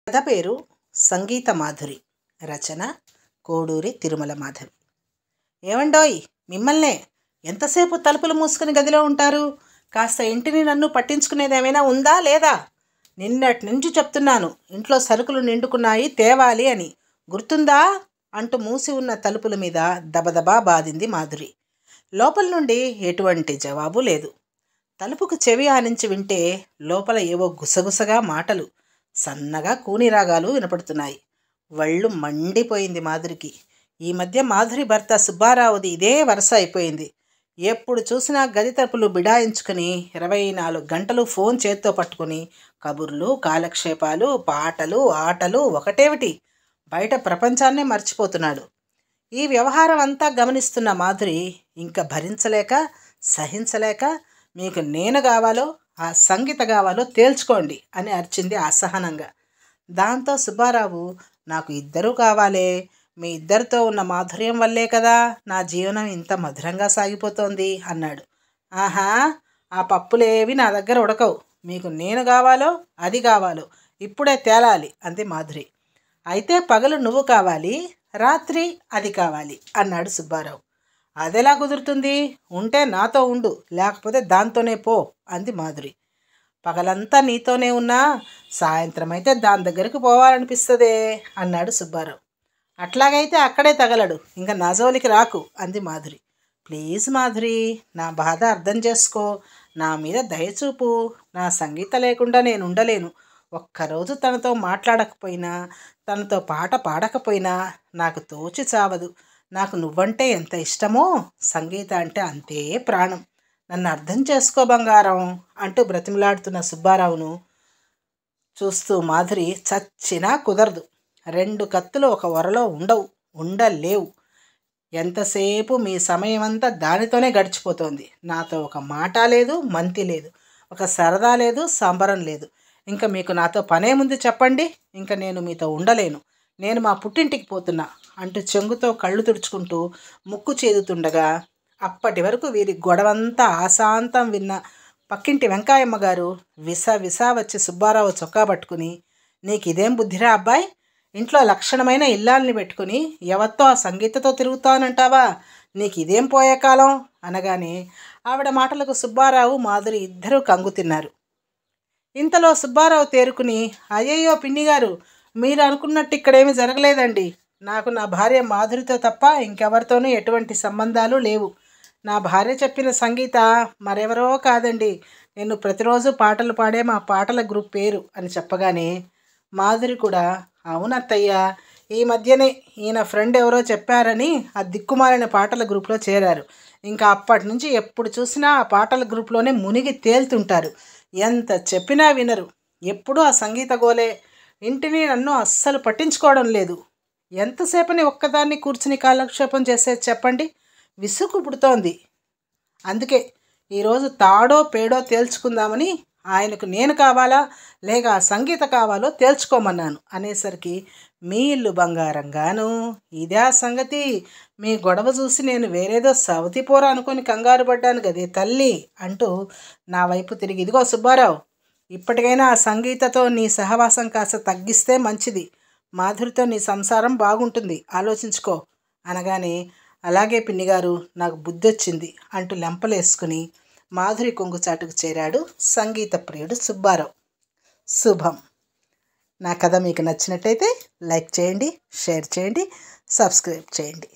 కథ పేరు సంగీత మాధురి. రచన కోడూరి తిరుమల మాధవి. ఏవండోయ్, మిమ్మల్నే! ఎంతసేపు తలుపులు మూసుకుని గదిలో ఉంటారు? కాస్త ఇంటిని నన్ను పట్టించుకునేదేమైనా ఉందా లేదా? నిన్నటి నుంచి చెప్తున్నాను, ఇంట్లో సరుకులు నిండుకున్నాయి, తేవాలి అని. గుర్తుందా? అంటూ మూసి ఉన్న తలుపుల మీద దబదబా బాదింది మాధురి. లోపల నుండి ఎటువంటి జవాబు లేదు. తలుపుకు చెవి ఆనించి వింటే లోపల ఏవో గుసగుసగా మాటలు, సన్నగా కూనిరాగాలు వినపడుతున్నాయి. వళ్ళు మండిపోయింది మాధురికి. ఈ మధ్య మాధురి భర్త సుబ్బారావుది ఇదే వరుస అయిపోయింది. ఎప్పుడు చూసినా గది తలుపులు బిడాయించుకుని 24 గంటలు ఫోన్ చేత్తో పట్టుకుని కబుర్లు, కాలక్షేపాలు, పాటలు, ఆటలు ఒకటేమిటి, బయట ప్రపంచాన్నే మర్చిపోతున్నాడు. ఈ వ్యవహారం అంతా గమనిస్తున్న మాధురి ఇంకా భరించలేక, సహించలేక, మీకు నేను కావాలో ఆ సంగీత కావాలో తేల్చుకోండి అని అరిచింది అసహనంగా. దాంతో సుబ్బారావు, నాకు ఇద్దరూ కావాలే, మీ ఇద్దరితో ఉన్న మాధుర్యం వల్లే కదా నా జీవనం ఇంత మధురంగా సాగిపోతోంది అన్నాడు. ఆహా, ఆ పప్పులేవి నా దగ్గర ఉడకవు. మీకు నేను కావాలో అది కావాలో ఇప్పుడే తేలాలి అంది మాధురి. అయితే పగలు నువ్వు కావాలి, రాత్రి అది కావాలి అన్నాడు సుబ్బారావు. అదెలా కుదురుతుంది? ఉంటే నాతో ఉండు, లేకపోతే దాంతోనే పో అంది మాధురి. పగలంతా నీతోనే ఉన్నా సాయంత్రం అయితే దాని దగ్గరికి పోవాలనిపిస్తుందే అన్నాడు సుబ్బారావు. అట్లాగైతే అక్కడే తగలడు, ఇంకా నా జోలికి రాకు అంది మాధురి. ప్లీజ్ మాధురి, నా బాధ అర్థం చేసుకో, నా మీద దయచూపు. నా సంగీత లేకుండా నేను ఉండలేను. ఒక్కరోజు తనతో మాట్లాడకపోయినా, తనతో పాట పాడకపోయినా నాకు తోచి చావదు. నాకు నువ్వంటే ఎంత ఇష్టమో, సంగీత అంటే అంతే ప్రాణం. నన్ను అర్థం చేసుకో బంగారం అంటూ బ్రతిమలాడుతున్న సుబ్బారావును చూస్తూ మాధురి, చచ్చినా కుదరదు. 2 కత్తులు ఒక వరలో ఉండలేవు. ఎంతసేపు మీ సమయం అంతా దానితోనే గడిచిపోతోంది. నాతో ఒక మాట లేదు, మంతి లేదు, ఒక సరదా లేదు, సంబరం లేదు. ఇంకా మీకు నాతో పనేముంది చెప్పండి? ఇంకా నేను మీతో ఉండలేను. నేను మా పుట్టింటికి పోతున్నా అంటూ చెంగుతో కళ్ళు తుడుచుకుంటూ ముక్కు చేదుతుండగా, అప్పటి వరకు వీరి గొడవంతా ఆశాంతం విన్న పక్కింటి వెంకాయమ్మ గారు విసా వచ్చి సుబ్బారావు చొక్కా పట్టుకుని, నీకు ఇదేం బుద్ధిరా అబ్బాయి, ఇంట్లో లక్షణమైన ఇల్లాల్ని పెట్టుకుని ఎవరితో ఆ సంగీతతో తిరుగుతానంటావా? నీకు ఇదేం పోయే కాలం అనగానే ఆవిడ మాటలకు సుబ్బారావు, మాధురి ఇద్దరూ కంగు తిన్నారు. ఇంతలో సుబ్బారావు తేరుకుని, అయ్యయ్యో పిన్నిగారు, మీరు అనుకున్నట్టు ఇక్కడేమీ జరగలేదండి. నాకు నా భార్య మాధురితో తప్ప ఇంకెవరితోనూ ఎటువంటి సంబంధాలు లేవు. నా భార్య చెప్పిన సంగీత మరెవరో కాదండి, నేను ప్రతిరోజు పాటలు పాడే మా పాటల గ్రూప్ పేరు అని చెప్పగానే మాధురి కూడా, అవునత్తయ్య, ఈ మధ్యనే ఈయన ఫ్రెండ్ ఎవరో చెప్పారని ఆ దిక్కుమాలిన పాటల గ్రూప్లో చేరారు. ఇంకా అప్పటి నుంచి ఎప్పుడు చూసినా ఆ పాటల గ్రూప్లోనే మునిగి తేలుతుంటారు. ఎంత చెప్పినా వినరు. ఎప్పుడూ ఆ సంగీత గోలే. ఇంటిని నన్ను అస్సలు పట్టించుకోవడం లేదు. ఎంతసేపని ఒక్కదాన్ని కూర్చుని కాలక్షేపం చేసేది చెప్పండి? విసుగు పుడుతోంది. అందుకే ఈరోజు తాడో పేడో తేల్చుకుందామని ఆయనకు నేను కావాలా లేక ఆ సంగీత కావాలో తేల్చుకోమన్నాను అనేసరికి, మీ ఇల్లు బంగారంగాను, ఇదే సంగతి, మీ గొడవ చూసి నేను వేరేదో సవతిపోర అనుకొని కంగారు పడ్డాను గదే తల్లి అంటూ నా వైపు తిరిగి, ఇదిగో సుబ్బారావు, ఇప్పటికైనా ఆ సంగీతతో నీ సహవాసం కాస్త తగ్గిస్తే మంచిది. మాధురితో నీ సంసారం బాగుంటుంది, ఆలోచించుకో అనగానే, అలాగే పిన్నిగారు, నాకు బుద్ధి వచ్చింది అంటూ లెంపలేసుకుని మాధురి కొంగుచాటుకు చేరాడు సంగీత ప్రియుడు సుబ్బారావు. శుభం. నా కథ మీకు నచ్చినట్టయితే లైక్ చేయండి, షేర్ చేయండి, సబ్స్క్రైబ్ చేయండి.